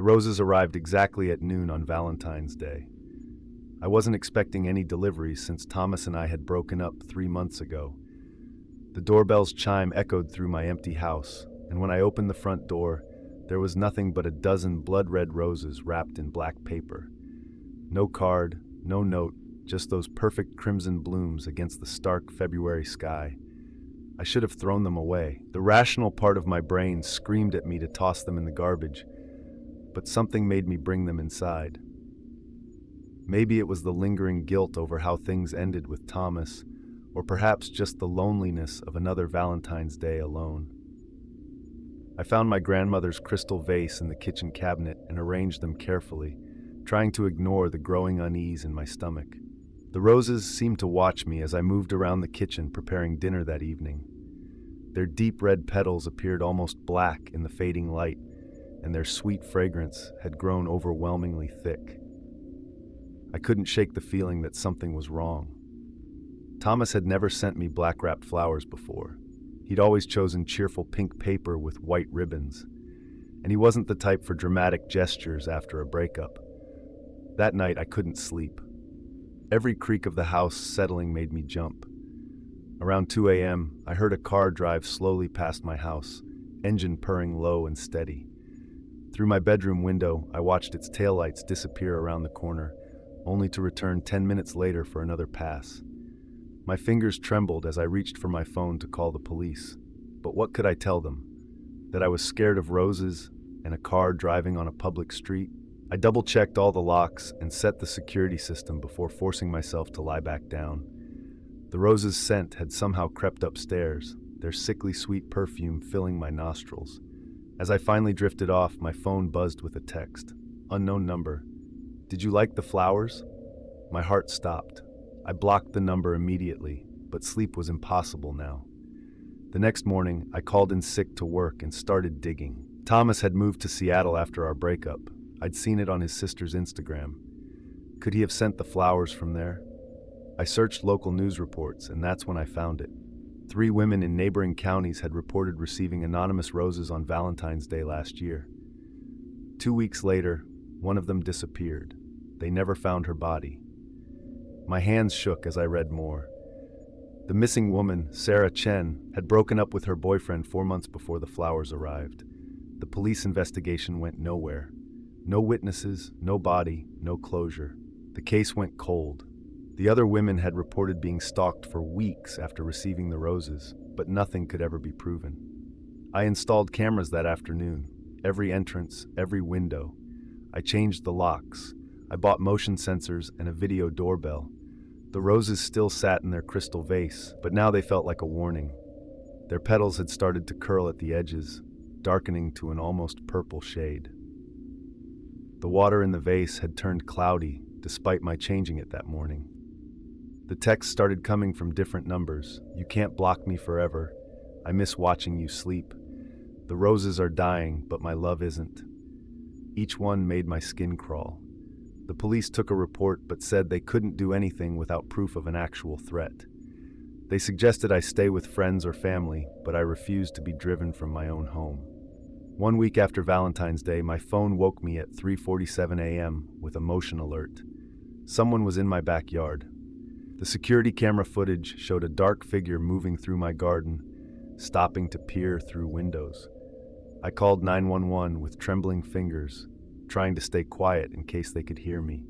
The roses arrived exactly at noon on Valentine's Day. I wasn't expecting any deliveries since Thomas and I had broken up 3 months ago. The doorbell's chime echoed through my empty house, and when I opened the front door, there was nothing but a dozen blood-red roses wrapped in black paper. No card, no note, just those perfect crimson blooms against the stark February sky. I should have thrown them away. The rational part of my brain screamed at me to toss them in the garbage, but something made me bring them inside. Maybe it was the lingering guilt over how things ended with Thomas, or perhaps just the loneliness of another Valentine's Day alone. I found my grandmother's crystal vase in the kitchen cabinet and arranged them carefully, trying to ignore the growing unease in my stomach. The roses seemed to watch me as I moved around the kitchen preparing dinner that evening. Their deep red petals appeared almost black in the fading light, and their sweet fragrance had grown overwhelmingly thick. I couldn't shake the feeling that something was wrong. Thomas had never sent me black-wrapped flowers before. He'd always chosen cheerful pink paper with white ribbons, and he wasn't the type for dramatic gestures after a breakup. That night, I couldn't sleep. Every creak of the house settling made me jump. Around 2 a.m., I heard a car drive slowly past my house, engine purring low and steady. Through my bedroom window, I watched its taillights disappear around the corner, only to return 10 minutes later for another pass. My fingers trembled as I reached for my phone to call the police. But what could I tell them? That I was scared of roses and a car driving on a public street? I double-checked all the locks and set the security system before forcing myself to lie back down. The roses' scent had somehow crept upstairs, their sickly sweet perfume filling my nostrils. As I finally drifted off, my phone buzzed with a text. Unknown number. Did you like the flowers? My heart stopped. I blocked the number immediately, but sleep was impossible now. The next morning, I called in sick to work and started digging. Thomas had moved to Seattle after our breakup. I'd seen it on his sister's Instagram. Could he have sent the flowers from there? I searched local news reports, and that's when I found it. 3 women in neighboring counties had reported receiving anonymous roses on Valentine's Day last year. 2 weeks later, one of them disappeared. They never found her body. My hands shook as I read more. The missing woman, Sarah Chen, had broken up with her boyfriend 4 months before the flowers arrived. The police investigation went nowhere. No witnesses, no body, no closure. The case went cold. The other women had reported being stalked for weeks after receiving the roses, but nothing could ever be proven. I installed cameras that afternoon, every entrance, every window. I changed the locks. I bought motion sensors and a video doorbell. The roses still sat in their crystal vase, but now they felt like a warning. Their petals had started to curl at the edges, darkening to an almost purple shade. The water in the vase had turned cloudy, despite my changing it that morning. The texts started coming from different numbers. You can't block me forever. I miss watching you sleep. The roses are dying, but my love isn't. Each one made my skin crawl. The police took a report but said they couldn't do anything without proof of an actual threat. They suggested I stay with friends or family, but I refused to be driven from my own home. 1 week after Valentine's Day, my phone woke me at 3:47 a.m. with a motion alert. Someone was in my backyard. The security camera footage showed a dark figure moving through my garden, stopping to peer through windows. I called 911 with trembling fingers, trying to stay quiet in case they could hear me.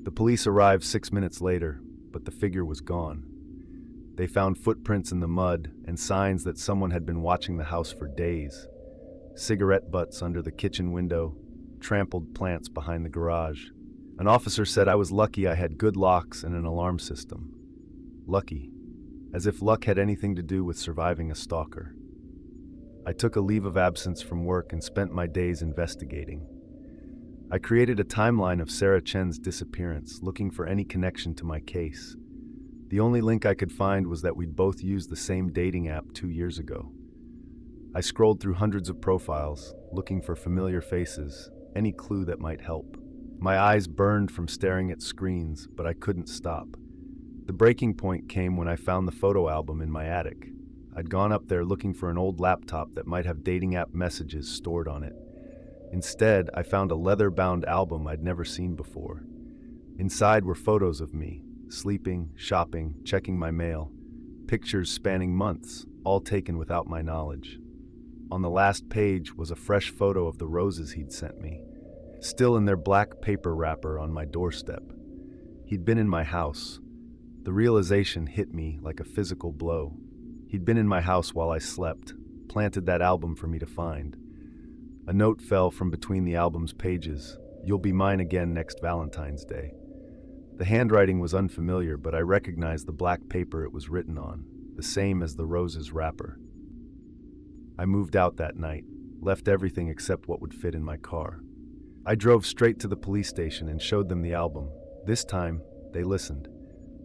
The police arrived 6 minutes later, but the figure was gone. They found footprints in the mud and signs that someone had been watching the house for days. Cigarette butts under the kitchen window, trampled plants behind the garage. An officer said I was lucky I had good locks and an alarm system. Lucky, as if luck had anything to do with surviving a stalker. I took a leave of absence from work and spent my days investigating. I created a timeline of Sarah Chen's disappearance, looking for any connection to my case. The only link I could find was that we'd both used the same dating app 2 years ago. I scrolled through hundreds of profiles, looking for familiar faces, any clue that might help. My eyes burned from staring at screens, but I couldn't stop. The breaking point came when I found the photo album in my attic. I'd gone up there looking for an old laptop that might have dating app messages stored on it. Instead, I found a leather-bound album I'd never seen before. Inside were photos of me, sleeping, shopping, checking my mail, pictures spanning months, all taken without my knowledge. On the last page was a fresh photo of the roses he'd sent me, still in their black paper wrapper on my doorstep. He'd been in my house. The realization hit me like a physical blow. He'd been in my house while I slept, planted that album for me to find. A note fell from between the album's pages. "You'll be mine again next Valentine's Day." The handwriting was unfamiliar, but I recognized the black paper it was written on, the same as the rose's wrapper. I moved out that night, left everything except what would fit in my car. I drove straight to the police station and showed them the album. This time, they listened.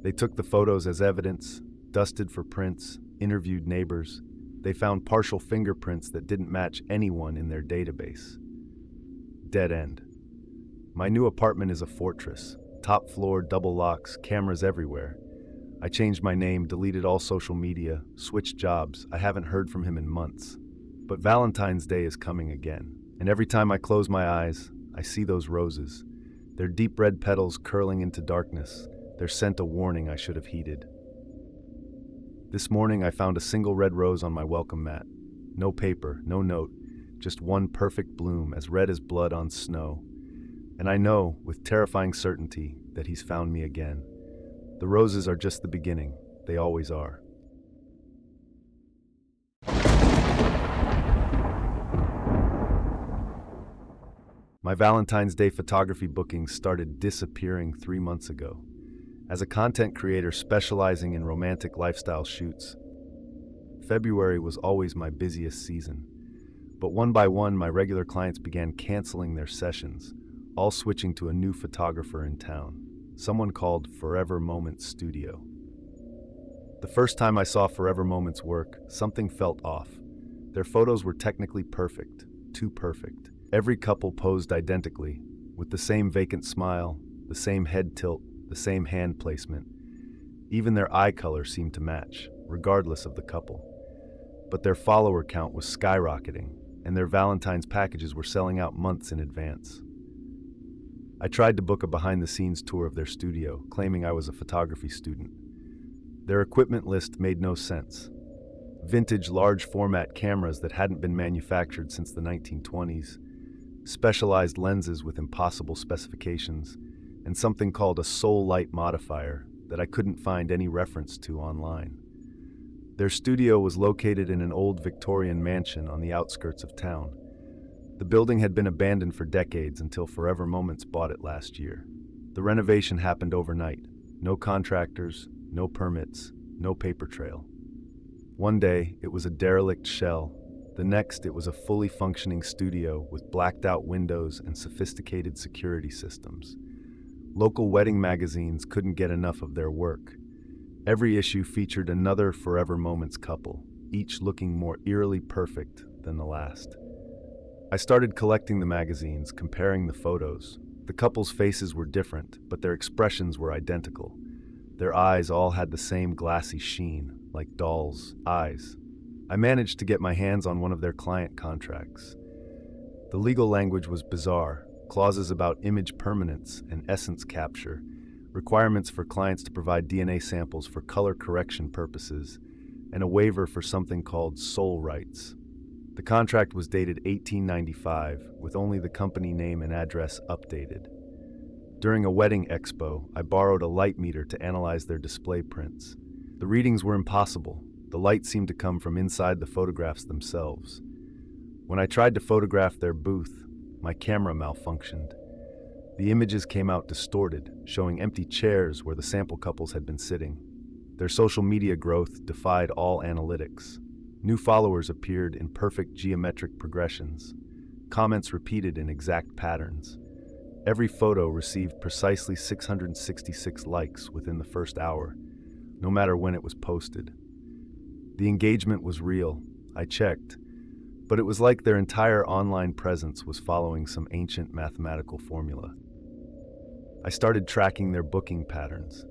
They took the photos as evidence, dusted for prints, interviewed neighbors. They found partial fingerprints that didn't match anyone in their database. Dead end. My new apartment is a fortress. Top floor, double locks, cameras everywhere. I changed my name, deleted all social media, switched jobs. I haven't heard from him in months. But Valentine's Day is coming again. And every time I close my eyes, I see those roses. Their deep red petals curling into darkness. Their scent a warning I should have heeded. This morning I found a single red rose on my welcome mat. No paper, no note, just one perfect bloom as red as blood on snow. And I know, with terrifying certainty, that he's found me again. The roses are just the beginning. They always are. My Valentine's Day photography bookings started disappearing 3 months ago. As a content creator specializing in romantic lifestyle shoots, February was always my busiest season. But one by one, my regular clients began canceling their sessions, all switching to a new photographer in town, someone called Forever Moments Studio. The first time I saw Forever Moments work, something felt off. Their photos were technically perfect, too perfect. Every couple posed identically, with the same vacant smile, the same head tilt, the same hand placement. Even their eye color seemed to match, regardless of the couple. But their follower count was skyrocketing, and their Valentine's packages were selling out months in advance. I tried to book a behind-the-scenes tour of their studio, claiming I was a photography student. Their equipment list made no sense. Vintage large-format cameras that hadn't been manufactured since the 1920s, specialized lenses with impossible specifications, and something called a soul light modifier that I couldn't find any reference to online. Their studio was located in an old Victorian mansion on the outskirts of town. The building had been abandoned for decades until Forever Moments bought it last year. The renovation happened overnight. No contractors, no permits, no paper trail. One day, it was a derelict shell. The next, it was a fully functioning studio with blacked-out windows and sophisticated security systems. Local wedding magazines couldn't get enough of their work. Every issue featured another Forever Moments couple, each looking more eerily perfect than the last. I started collecting the magazines, comparing the photos. The couple's faces were different, but their expressions were identical. Their eyes all had the same glassy sheen, like dolls' eyes. I managed to get my hands on one of their client contracts. The legal language was bizarre, clauses about image permanence and essence capture, requirements for clients to provide DNA samples for color correction purposes, and a waiver for something called soul rights. The contract was dated 1895, with only the company name and address updated. During a wedding expo, I borrowed a light meter to analyze their display prints. The readings were impossible. The light seemed to come from inside the photographs themselves. When I tried to photograph their booth, my camera malfunctioned. The images came out distorted, showing empty chairs where the sample couples had been sitting. Their social media growth defied all analytics. New followers appeared in perfect geometric progressions. Comments repeated in exact patterns. Every photo received precisely 666 likes within the first hour, no matter when it was posted. The engagement was real, I checked, but it was like their entire online presence was following some ancient mathematical formula. I started tracking their booking patterns.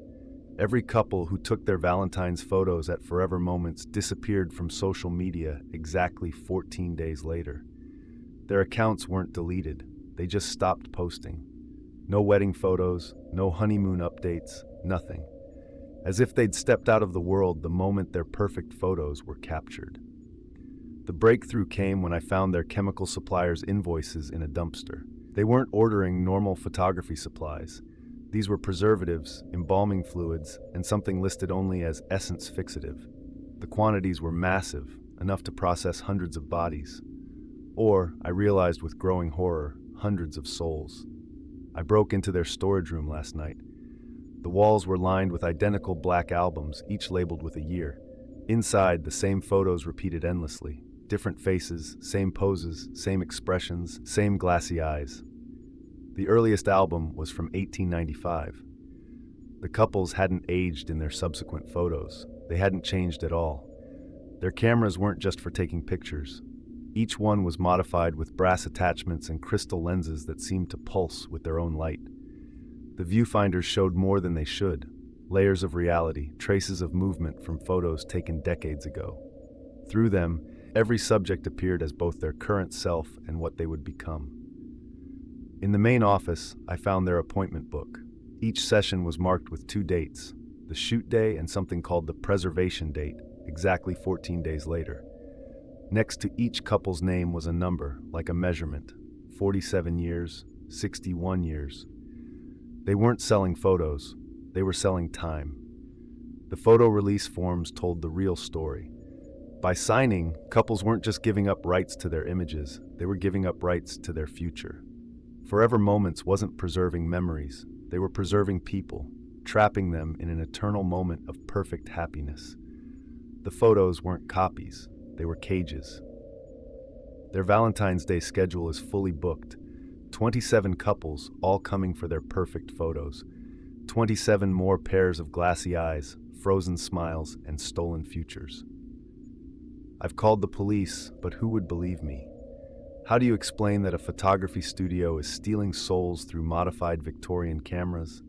Every couple who took their Valentine's photos at Forever Moments disappeared from social media exactly 14 days later. Their accounts weren't deleted, they just stopped posting. No wedding photos, no honeymoon updates, nothing. As if they'd stepped out of the world the moment their perfect photos were captured. The breakthrough came when I found their chemical suppliers' invoices in a dumpster. They weren't ordering normal photography supplies. These were preservatives, embalming fluids, and something listed only as essence fixative. The quantities were massive, enough to process hundreds of bodies. Or, I realized with growing horror, hundreds of souls. I broke into their storage room last night. The walls were lined with identical black albums, each labeled with a year. Inside, the same photos repeated endlessly. Different faces, same poses, same expressions, same glassy eyes. The earliest album was from 1895. The couples hadn't aged in their subsequent photos. They hadn't changed at all. Their cameras weren't just for taking pictures. Each one was modified with brass attachments and crystal lenses that seemed to pulse with their own light. The viewfinders showed more than they should. Layers of reality, traces of movement from photos taken decades ago. Through them, every subject appeared as both their current self and what they would become. In the main office, I found their appointment book. Each session was marked with 2 dates, the shoot day and something called the preservation date, exactly 14 days later. Next to each couple's name was a number, like a measurement, 47 years, 61 years. They weren't selling photos, they were selling time. The photo release forms told the real story. By signing, couples weren't just giving up rights to their images, they were giving up rights to their future. Forever Moments wasn't preserving memories, they were preserving people, trapping them in an eternal moment of perfect happiness. The photos weren't copies, they were cages. Their Valentine's Day schedule is fully booked. 27 couples, all coming for their perfect photos. 27 more pairs of glassy eyes, frozen smiles, and stolen futures. I've called the police, but who would believe me? How do you explain that a photography studio is stealing souls through modified Victorian cameras?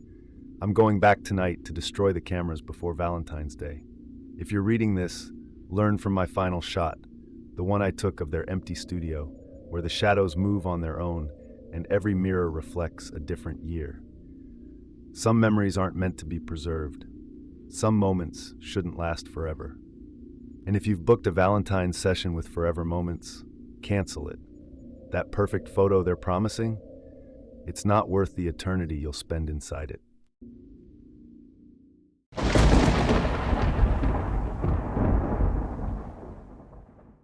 I'm going back tonight to destroy the cameras before Valentine's Day. If you're reading this, learn from my final shot, the one I took of their empty studio, where the shadows move on their own and every mirror reflects a different year. Some memories aren't meant to be preserved. Some moments shouldn't last forever. And if you've booked a Valentine's session with Forever Moments, cancel it. That perfect photo they're promising, it's not worth the eternity you'll spend inside it.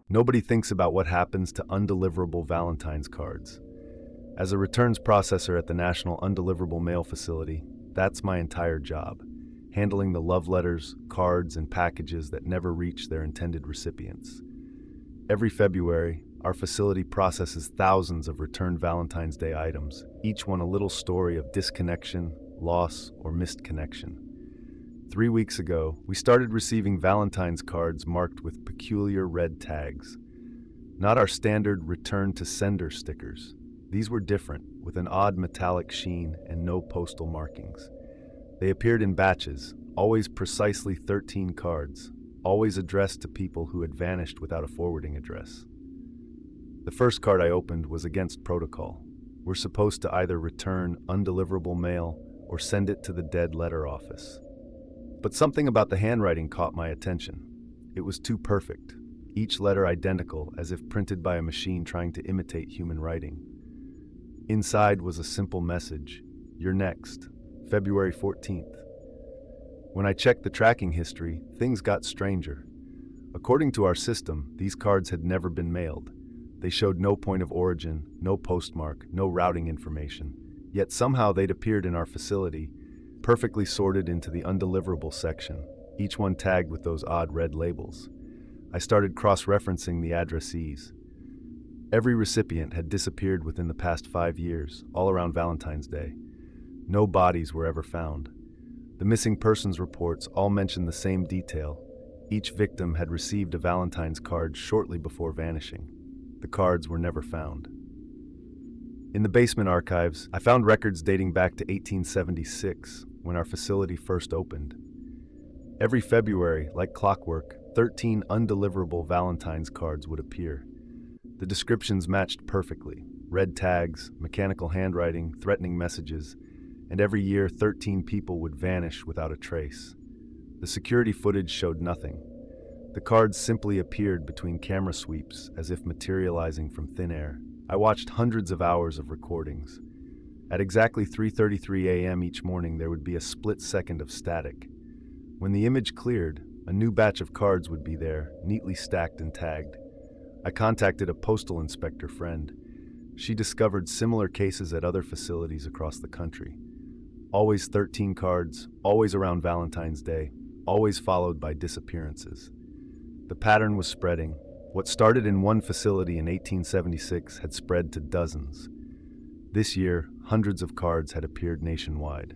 Nobody thinks about what happens to undeliverable Valentine's cards. As a returns processor at the National Undeliverable Mail Facility, that's my entire job, handling the love letters, cards, and packages that never reach their intended recipients. Every February, our facility processes thousands of returned Valentine's Day items, each one a little story of disconnection, loss, or missed connection. 3 weeks ago, we started receiving Valentine's cards marked with peculiar red tags. Not our standard return to sender stickers. These were different, with an odd metallic sheen and no postal markings. They appeared in batches, always precisely 13 cards, always addressed to people who had vanished without a forwarding address. The first card I opened was against protocol. We're supposed to either return undeliverable mail or send it to the dead letter office. But something about the handwriting caught my attention. It was too perfect, each letter identical as if printed by a machine trying to imitate human writing. Inside was a simple message, "You're next, February 14th. When I checked the tracking history, things got stranger. According to our system, these cards had never been mailed. They showed no point of origin, no postmark, no routing information. Yet somehow they'd appeared in our facility, perfectly sorted into the undeliverable section, each one tagged with those odd red labels. I started cross-referencing the addressees. Every recipient had disappeared within the past 5 years, all around Valentine's Day. No bodies were ever found. The missing persons reports all mentioned the same detail. Each victim had received a Valentine's card shortly before vanishing. The cards were never found. In the basement archives, I found records dating back to 1876, when our facility first opened. Every February, like clockwork, 13 undeliverable Valentine's cards would appear. The The descriptions matched perfectly. Red tags, mechanical handwriting, threatening messages, and every year 13 people would vanish without a trace. The security footage showed nothing. The cards simply appeared between camera sweeps as if materializing from thin air. I watched hundreds of hours of recordings. At exactly 3:33 a.m. each morning, there would be a split second of static. When the image cleared, a new batch of cards would be there, neatly stacked and tagged. I contacted a postal inspector friend. She discovered similar cases at other facilities across the country. Always 13 cards, always around Valentine's Day, always followed by disappearances. The pattern was spreading. What started in one facility in 1876 had spread to dozens. This year, hundreds of cards had appeared nationwide.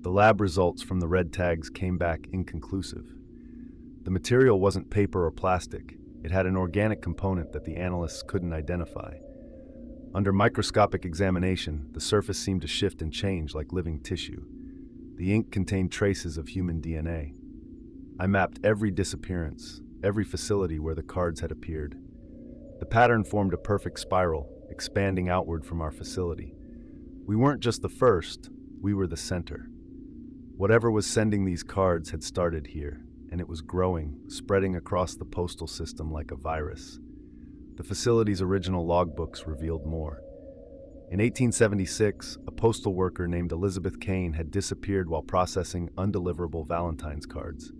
The lab results from the red tags came back inconclusive. The material wasn't paper or plastic. It had an organic component that the analysts couldn't identify. Under microscopic examination, the surface seemed to shift and change like living tissue. The ink contained traces of human DNA. I mapped every disappearance, every facility where the cards had appeared. The pattern formed a perfect spiral, expanding outward from our facility. We weren't just the first, we were the center. Whatever was sending these cards had started here, and it was growing, spreading across the postal system like a virus. The facility's original logbooks revealed more. In 1876, a postal worker named Elizabeth Kane had disappeared while processing undeliverable Valentine's cards.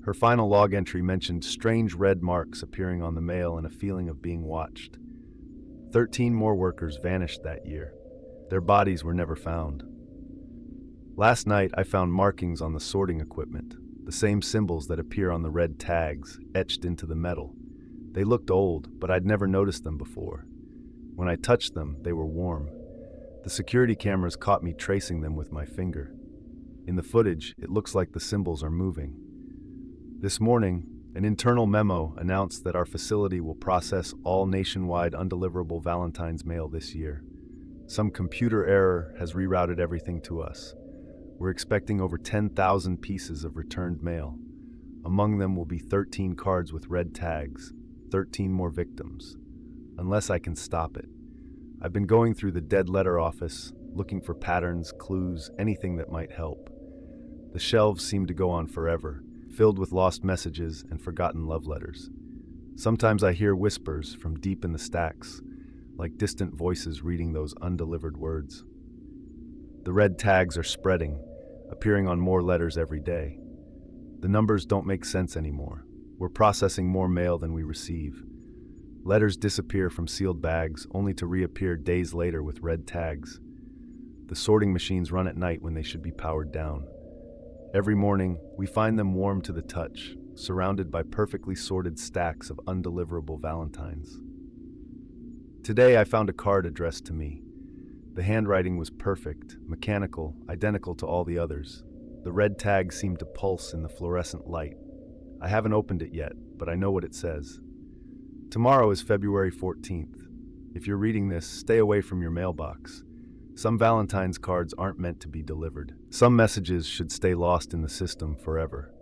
Her final log entry mentioned strange red marks appearing on the mail and a feeling of being watched. 13 more workers vanished that year. Their bodies were never found. Last night, I found markings on the sorting equipment, the same symbols that appear on the red tags, etched into the metal. They looked old, but I'd never noticed them before. When I touched them, they were warm. The security cameras caught me tracing them with my finger. In the footage, it looks like the symbols are moving. This morning, an internal memo announced that our facility will process all nationwide undeliverable Valentine's mail this year. Some computer error has rerouted everything to us. We're expecting over 10,000 pieces of returned mail. Among them will be 13 cards with red tags, 13 more victims. Unless I can stop it. I've been going through the dead letter office, looking for patterns, clues, anything that might help. The shelves seem to go on forever, filled with lost messages and forgotten love letters. Sometimes I hear whispers from deep in the stacks, like distant voices reading those undelivered words. The red tags are spreading, appearing on more letters every day. The numbers don't make sense anymore. We're processing more mail than we receive. Letters disappear from sealed bags, only to reappear days later with red tags. The sorting machines run at night when they should be powered down. Every morning, we find them warm to the touch, surrounded by perfectly sorted stacks of undeliverable Valentines. Today, I found a card addressed to me. The handwriting was perfect, mechanical, identical to all the others. The red tag seemed to pulse in the fluorescent light. I haven't opened it yet, but I know what it says. Tomorrow is February 14th. If you're reading this, stay away from your mailbox. Some Valentine's cards aren't meant to be delivered. Some messages should stay lost in the system forever.